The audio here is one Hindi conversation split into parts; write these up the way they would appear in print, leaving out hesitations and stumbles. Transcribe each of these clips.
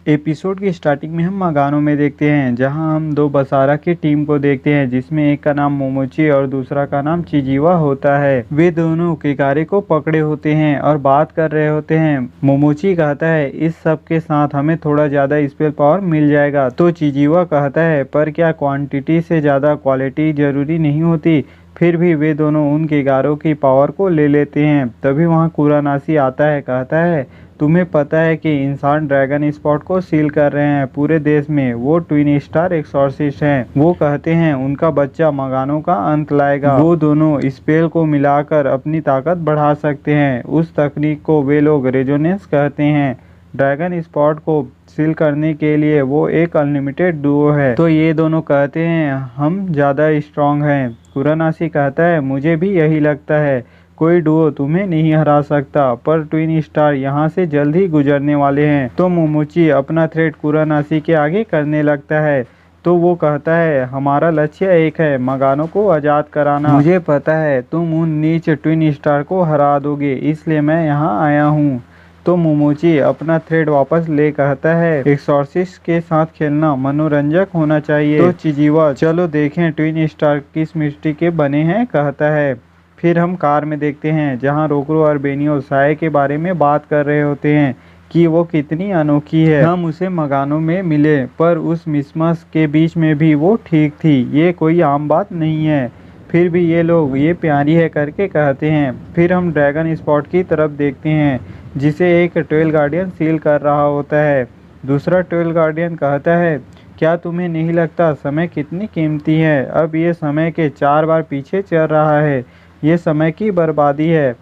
एपिसोड की स्टार्टिंग में हम मगानो में देखते हैं, जहां हम दो बसारा की टीम को देखते हैं, जिसमें एक का नाम मोमोची और दूसरा का नाम चिजीवा होता है। वे दोनों किगारे को पकड़े होते हैं और बात कर रहे होते हैं। मोमोची कहता है इस सब के साथ हमें थोड़ा ज्यादा स्पेल पावर मिल जाएगा, तो चिजीवा कहता है पर क्या क्वांटिटी से ज्यादा क्वालिटी जरूरी नहीं होती। फिर भी वे दोनों उन किगारों की पावर को ले लेते हैं। तभी वहाँ कुरानासी आता है, कहता है तुम्हें पता है कि इंसान ड्रैगन स्पॉट को सील कर रहे हैं पूरे देश में। वो ट्विन स्टार एक्सॉर्सिस्ट हैं। वो कहते हैं उनका बच्चा मगानों का अंत लाएगा। वो दोनों स्पेल को मिलाकर अपनी ताकत बढ़ा सकते हैं। उस तकनीक को वे लोग रेजोनेंस कहते हैं। ड्रैगन स्पॉट को सील करने के लिए वो एक अनलिमिटेड डुओ है। तो ये दोनों कहते हैं हम ज़्यादा स्ट्रांग हैं। कुरानासी कहता है मुझे भी यही लगता है, कोई डुओ तुम्हें नहीं हरा सकता, पर ट्विन स्टार यहाँ से जल्द ही गुजरने वाले हैं। तो मोमोची अपना थ्रेट कुरानासी के आगे करने लगता है। तो वो कहता है हमारा लक्ष्य एक है, मगानों को आज़ाद कराना। मुझे पता है तुम उन नीच ट्विन स्टार को हरा दोगे, इसलिए मैं यहाँ आया हूँ। तो मोमोची अपना थ्रेड वापस ले कहता है एक्सॉर्सिस्ट के साथ खेलना मनोरंजक होना चाहिए। तो चिजीवा चलो देखें ट्विन स्टार किस मिट्टी के बने हैं, कहता है। फिर हम कार में देखते हैं, जहां रोकरो और बेनियो साय के बारे में बात कर रहे होते हैं कि वो कितनी अनोखी है। हम उसे मगानों में मिले, पर उस मिसमस के बीच में भी वो ठीक थी। ये कोई आम बात नहीं है। फिर भी ये लोग ये प्यारी है करके कहते हैं। फिर हम ड्रैगन स्पॉट की तरफ देखते हैं, जिसे एक ट्वेल गार्डियन सील कर रहा होता है। दूसरा ट्वेल गार्डियन कहता है क्या तुम्हें नहीं लगता समय कितनी कीमती है? अब ये समय के 4 बार पीछे चल रहा है, ये समय की बर्बादी है।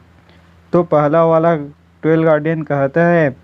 तो पहला वाला ट्वेल गार्डियन कहता है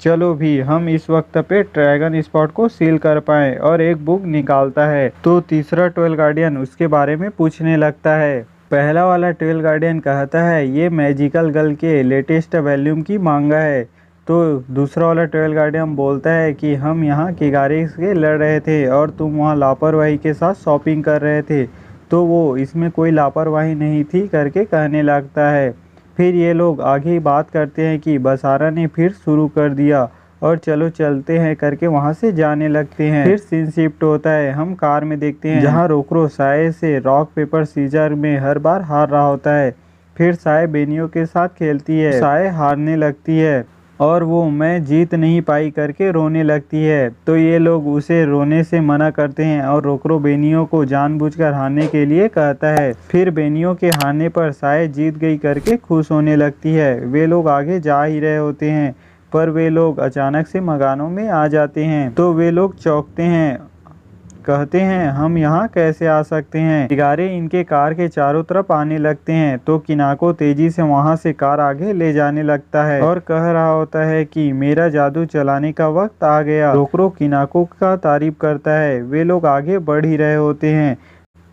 चलो भी हम इस वक्त पे ड्रैगन स्पॉट को सील कर पाएं, और एक बुक निकालता है। तो तीसरा ट्वेल गार्डियन उसके बारे में पूछने लगता है। पहला वाला ट्वेल गार्डियन कहता है ये मैजिकल गर्ल के लेटेस्ट वॉल्यूम की मांगा है। तो दूसरा वाला ट्वेल गार्डियन बोलता है कि हम यहाँ किगारे से लड़ रहे थे और तुम वहाँ लापरवाही के साथ शॉपिंग कर रहे थे, तो वो इसमें कोई लापरवाही नहीं थी करके कहने लगता है। फिर ये लोग आगे बात करते हैं कि बसारा ने फिर शुरू कर दिया और चलो चलते हैं करके वहां से जाने लगते हैं। फिर सीन शिफ्ट होता है, हम कार में देखते हैं जहां रोकरो साय से रॉक पेपर सीजर में हर बार हार रहा होता है। फिर साय बेनियो के साथ खेलती है, साय हारने लगती है और वो मैं जीत नहीं पाई करके रोने लगती है। तो ये लोग उसे रोने से मना करते हैं और रोकरो बेनियो को जानबूझकर हारने के लिए कहता है। फिर बेनियो के हारने पर साय जीत गई करके खुश होने लगती है। वे लोग आगे जा ही रहे होते हैं, पर वे लोग अचानक से मगानों में आ जाते हैं। तो वे लोग चौंकते हैं, कहते हैं हम यहाँ कैसे आ सकते हैं। किगारे इनके कार के चारों तरफ आने लगते हैं। तो किनाको तेजी से वहाँ से कार आगे ले जाने लगता है और कह रहा होता है कि मेरा जादू चलाने का वक्त आ गया। रोकरो किनाको का तारीफ करता है। वे लोग आगे बढ़ ही रहे होते हैं,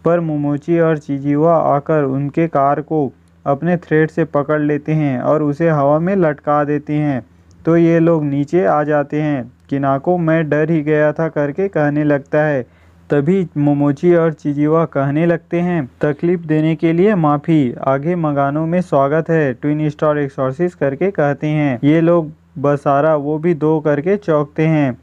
पर मोमोची और चिजीवा आकर उनके कार को अपने थ्रेड से पकड़ लेते हैं और उसे हवा में लटका देते हैं। तो ये लोग नीचे आ जाते हैं। किनाको मैं डर ही गया था करके कहने लगता है। तभी मोमोची और चिजीवा कहने लगते हैं तकलीफ देने के लिए माफ़ी, आगे मगानों में स्वागत है, ट्विन स्टार एक्सॉर्सिस्ट करके कहते हैं। ये लोग बसारा वो भी 2 करके चौंकते हैं।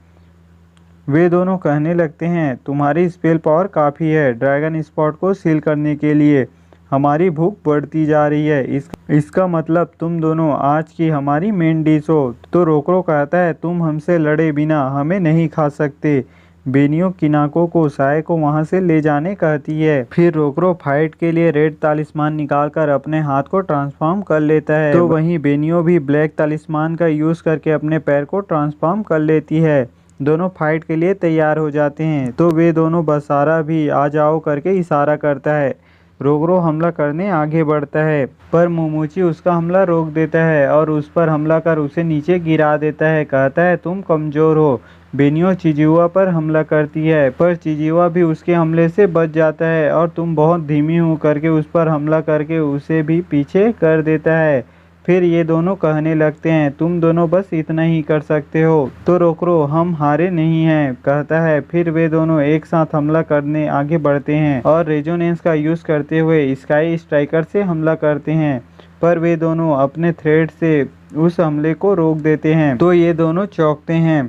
वे दोनों कहने लगते हैं तुम्हारी स्पेल पावर काफ़ी है ड्रैगन स्पॉट को सील करने के लिए, हमारी भूख बढ़ती जा रही है, इसका मतलब तुम दोनों आज की हमारी मेन डिश हो। तो रोकरो कहता है तुम हमसे लड़े बिना हमें नहीं खा सकते। बेनियो किनाको को साय को वहां से ले जाने कहती है। फिर रोकरो फाइट के लिए रेड तालिस्मान निकालकर अपने हाथ को ट्रांसफॉर्म कर लेता है। तो वहीं बेनियो भी ब्लैक तालिस्मान का यूज करके अपने पैर को ट्रांसफॉर्म कर लेती है। दोनों फाइट के लिए तैयार हो जाते हैं। तो वे दोनों बसारा भी आ जाओ करके इशारा करता है। रोकरो हमला करने आगे बढ़ता है, पर मोमोची उसका हमला रोक देता है और उस पर हमला कर उसे नीचे गिरा देता है। कहता है तुम कमजोर हो। बेनियो चिजीवा पर हमला करती है, पर चिजीवा भी उसके हमले से बच जाता है और तुम बहुत धीमी हो करके उस पर हमला करके उसे भी पीछे कर देता है। फिर ये दोनों कहने लगते हैं तुम दोनों बस इतना ही कर सकते हो। तो रोकरो हम हारे नहीं हैं, कहता है। फिर वे दोनों एक साथ हमला करने आगे बढ़ते हैं और रेजोनेंस का यूज करते हुए स्काई स्ट्राइकर से हमला करते हैं, पर वे दोनों अपने थ्रेड से उस हमले को रोक देते हैं। तो ये दोनों चौंकते हैं।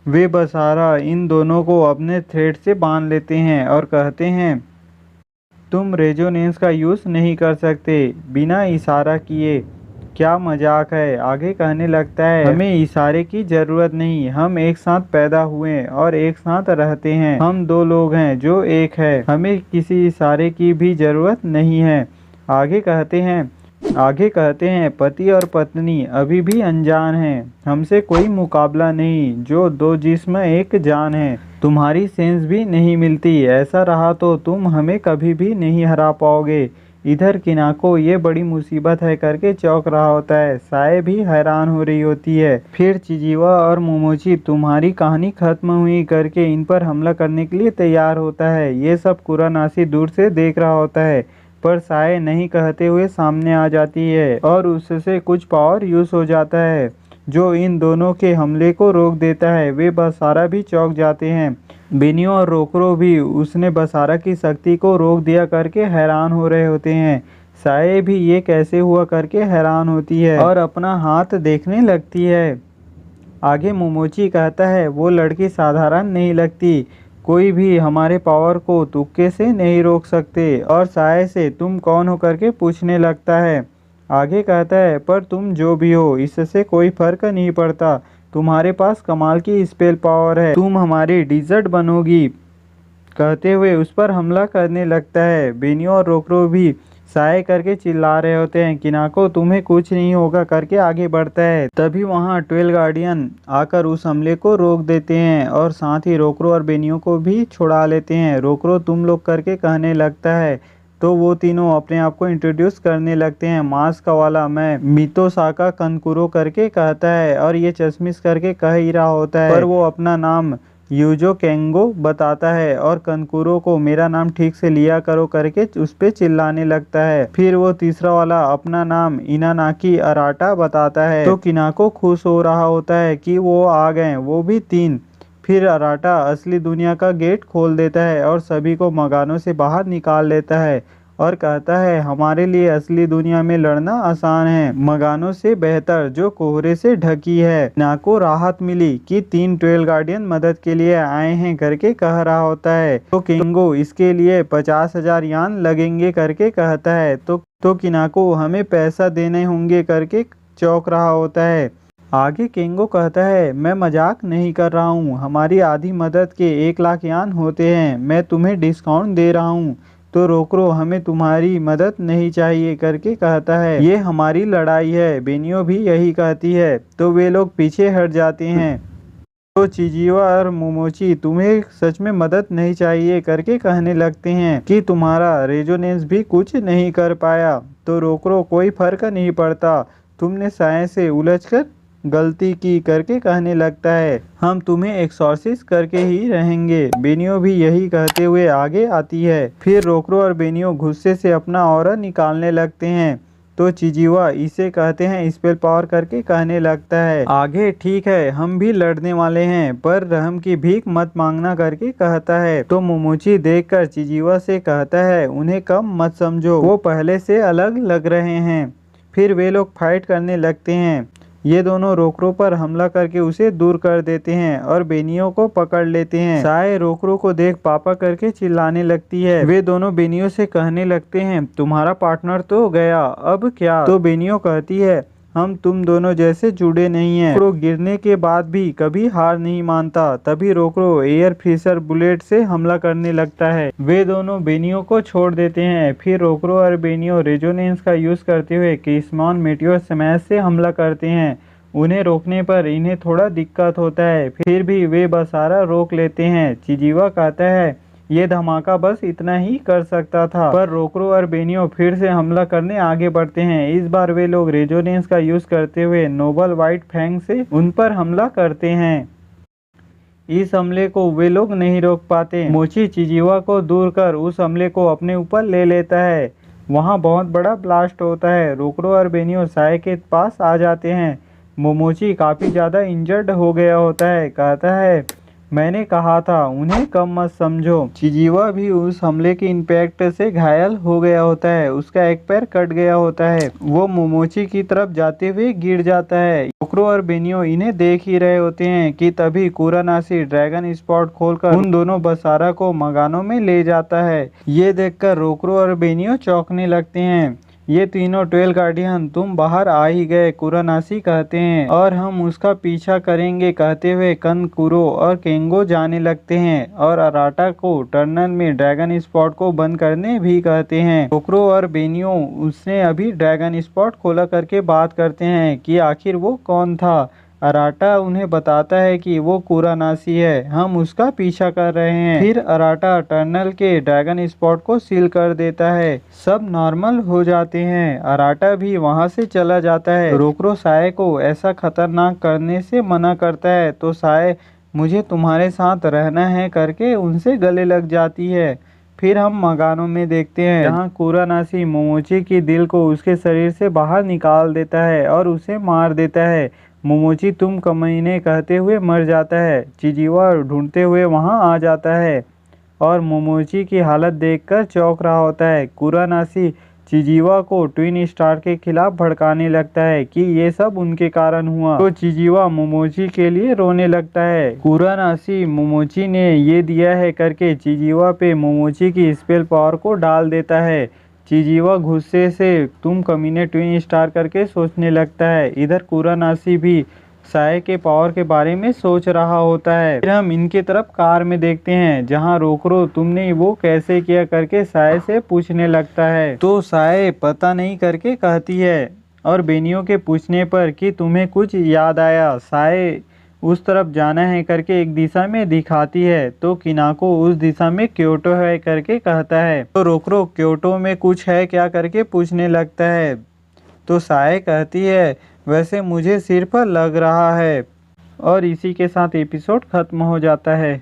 वे बसारा इन दोनों को अपने थ्रेड से बांध लेते हैं और कहते हैं, तुम रेजोनेंस का यूज़ नहीं कर सकते बिना इशारा किए। क्या मजाक है। आगे कहने लगता है, हमें इशारे की ज़रूरत नहीं, हम एक साथ पैदा हुए और एक साथ रहते हैं, हम दो लोग हैं जो एक है, हमें किसी इशारे की भी ज़रूरत नहीं है। आगे कहते हैं पति और पत्नी अभी भी अनजान हैं, हमसे कोई मुकाबला नहीं, जो दो जिस्म एक जान है। तुम्हारी सेंस भी नहीं मिलती, ऐसा रहा तो तुम हमें कभी भी नहीं हरा पाओगे। इधर किनाको ये बड़ी मुसीबत है करके चौंक रहा होता है, साए भी हैरान हो रही होती है। फिर चिजीवा और मोमोची तुम्हारी कहानी खत्म हुई करके इन पर हमला करने के लिए तैयार होता है। ये सब कुरानाशी दूर से देख रहा होता है, पर साए नहीं कहते हुए सामने आ जाती है और उससे कुछ पावर यूज हो जाता है जो इन दोनों के हमले को रोक देता है। वे बसारा भी चौंक जाते हैं। बेनियो और रोकरो भी उसने बसारा की शक्ति को रोक दिया करके हैरान हो रहे होते हैं। साए भी ये कैसे हुआ करके हैरान होती है और अपना हाथ देखने लगती है। आगे मोमोची कहता है, वो लड़की साधारण नहीं लगती, कोई भी हमारे पावर को तुक्के से नहीं रोक सकते। और साए से तुम कौन हो करके पूछने लगता है। आगे कहता है, पर तुम जो भी हो इससे कोई फर्क नहीं पड़ता, तुम्हारे पास कमाल की स्पेल पावर है, तुम हमारी डिजर्ट बनोगी। कहते हुए उस पर हमला करने लगता है। बेनियो और रोकरो भी साए करके चिल्ला रहे होते हैं, किनाको तुम्हें कुछ नहीं होगा करके आगे बढ़ता है। तभी वहाँ 12 गार्डियन आकर उस हमले को रोक देते हैं और साथ ही रोकरो और बेनियो को भी छुड़ा लेते हैं। रोकरो तुम लोग करके कहने लगता है तो वो तीनों अपने आप को इंट्रोड्यूस करने लगते हैं। मास्क वाला मैं मितोसाका कनकुरो करके कहता है और ये चश्मिश करके कह ही रहा होता है, पर वो अपना नाम यूजो केंगो बताता है और कनकुरो को मेरा नाम ठीक से लिया करो करके उस पे चिल्लाने लगता है। फिर वो तीसरा वाला अपना नाम इनानाकी अराटा बताता है तो किनाको खुश हो रहा होता है कि वो आ गए, वो भी 3। फिर अराटा असली दुनिया का गेट खोल देता है और सभी को मगानों से बाहर निकाल लेता है और कहता है, हमारे लिए असली दुनिया में लड़ना आसान है, मगानों से बेहतर जो कोहरे से ढकी है। नाको राहत मिली कि 3 12 गार्डियन मदद के लिए आए हैं करके कह रहा होता है तो किंगो इसके लिए 50,000 यान लगेंगे करके कहता है तो किनाको हमें पैसा देने होंगे करके चौंक रहा होता है। आगे केंगो कहता है, मैं मजाक नहीं कर रहा हूँ, हमारी आधी मदद के 1 लाख यान होते हैं, मैं तुम्हें डिस्काउंट दे रहा हूँ। तो रोकरो हमें तुम्हारी मदद नहीं चाहिए करके कहता है, ये हमारी लड़ाई है। बेनियो भी यही कहती है तो वे लोग पीछे हट जाते हैं। तो चिजीवा और मोमोची तुम्हें सच में मदद नहीं चाहिए करके कहने लगते हैं कि तुम्हारा रेजोनेंस भी कुछ नहीं कर पाया। तो रोकरो कोई फर्क नहीं पड़ता, तुमने साए से उलझकर गलती की करके कहने लगता है, हम तुम्हें एक्सॉर्सिस करके ही रहेंगे। बेनियो भी यही कहते हुए आगे आती है। फिर रोकरो और बेनियो गुस्से से अपना ऑरा निकालने लगते हैं तो चिजीवा इसे कहते हैं स्पेल पावर करके कहने लगता है, आगे ठीक है हम भी लड़ने वाले हैं पर रहम की भीख मत मांगना करके कहता है। तो मोमोची देखकर चिजीवा से कहता है, उन्हें कम मत समझो, वो पहले से अलग लग रहे हैं। फिर वे लोग फाइट करने लगते हैं। ये दोनों रोकरो पर हमला करके उसे दूर कर देते हैं और बेनियो को पकड़ लेते हैं। साए रोकरो को देख पापा करके चिल्लाने लगती है। वे दोनों बेनियो से कहने लगते हैं, तुम्हारा पार्टनर तो गया, अब क्या। तो बेनियो कहती है, हम तुम दोनों जैसे जुड़े नहीं हैं। रोकरो गिरने के बाद भी कभी हार नहीं मानता। तभी रोकरो एयर फिशर बुलेट से हमला करने लगता है। वे दोनों बेनियो को छोड़ देते हैं। फिर रोकरो और बेनियो रेजोनेंस का यूज करते हुए किस्मॉन मेटियोर स्मैश से हमला करते हैं। उन्हें रोकने पर इन्हें थोड़ा दिक्कत होता है, फिर भी वे बसारा रोक लेते हैं। चिजीवा कहता है, ये धमाका बस इतना ही कर सकता था, पर रोकरो और बेनियो फिर से हमला करने आगे बढ़ते हैं। इस बार वे लोग रेजोनेंस का यूज करते हुए नोबल व्हाइट फैंग से उन पर हमला करते हैं। इस हमले को वे लोग नहीं रोक पाते। मोची चिजीवा को दूर कर उस हमले को अपने ऊपर ले लेता है। वहाँ बहुत बड़ा ब्लास्ट होता है। रोकरो और बेनियो साए के पास आ जाते हैं। मोमोची काफ़ी ज़्यादा इंजर्ड हो गया होता है। कहता है, मैंने कहा था उन्हें कम मत समझो। चिजीवा भी उस हमले के इम्पैक्ट से घायल हो गया होता है, उसका एक पैर कट गया होता है, वो मोमोची की तरफ जाते हुए गिर जाता है। रोकरो और बेनियो इन्हें देख ही रहे होते हैं कि तभी कुरानाशी ड्रैगन स्पॉट खोलकर उन दोनों बसारा को मगानो में ले जाता है। ये देखकर रोकरो और बेनियो चौंकने लगते हैं। ये तीनों 12 गार्डियन तुम बाहर आ ही गए, कुरानाशी कहते हैं, और हम उसका पीछा करेंगे कहते हुए कनकुरो और केंगो जाने लगते हैं और अराटा को टनल में ड्रैगन स्पॉट को बंद करने भी कहते हैं। रोकरो और बेनियो उसने अभी ड्रैगन स्पॉट खोला करके बात करते हैं कि आखिर वो कौन था। अराटा उन्हें बताता है कि वो कुरानाशी है, हम उसका पीछा कर रहे हैं। फिर अराटा टनल के ड्रैगन स्पॉट को सील कर देता है, सब नॉर्मल हो जाते हैं। अराटा भी वहां से चला जाता है। रोकरो साये को ऐसा खतरनाक करने से मना करता है तो साये मुझे तुम्हारे साथ रहना है करके उनसे गले लग जाती है। फिर हम मगानो में देखते हैं जहाँ कुरानाशी मोमोची की दिल को उसके शरीर से बाहर निकाल देता है और उसे मार देता है। मोमोची तुम कमीने कहते हुए मर जाता है। चिजीवा ढूंढते हुए वहां आ जाता है और मोमोची की हालत देखकर चौंक रहा होता है। कुरानाशी चिजीवा को ट्विन स्टार के खिलाफ भड़काने लगता है कि ये सब उनके कारण हुआ, तो चिजीवा मोमोची के लिए रोने लगता है। कुरानाशी मोमोची ने ये दिया है करके चिजीवा पे मोमोची की स्पेल पावर को डाल देता है। चिजीवा गुस्से से तुम कमीने ट्विन स्टार करके सोचने लगता है। इधर कुरानाशी भी साये के पावर के बारे में सोच रहा होता है। फिर हम इनके तरफ कार में देखते हैं जहां रोकरो तुमने वो कैसे किया करके साये से पूछने लगता है, तो साये पता नहीं करके कहती है और बेनियो के पूछने पर कि तुम्हें कुछ याद आया, साये उस तरफ जाना है करके एक दिशा में दिखाती है, तो किनाको उस दिशा में क्योटो है करके कहता है, तो रोकरो क्योटो में कुछ है क्या करके पूछने लगता है, तो साये कहती है वैसे मुझे सिर पर लग रहा है। और इसी के साथ एपिसोड खत्म हो जाता है।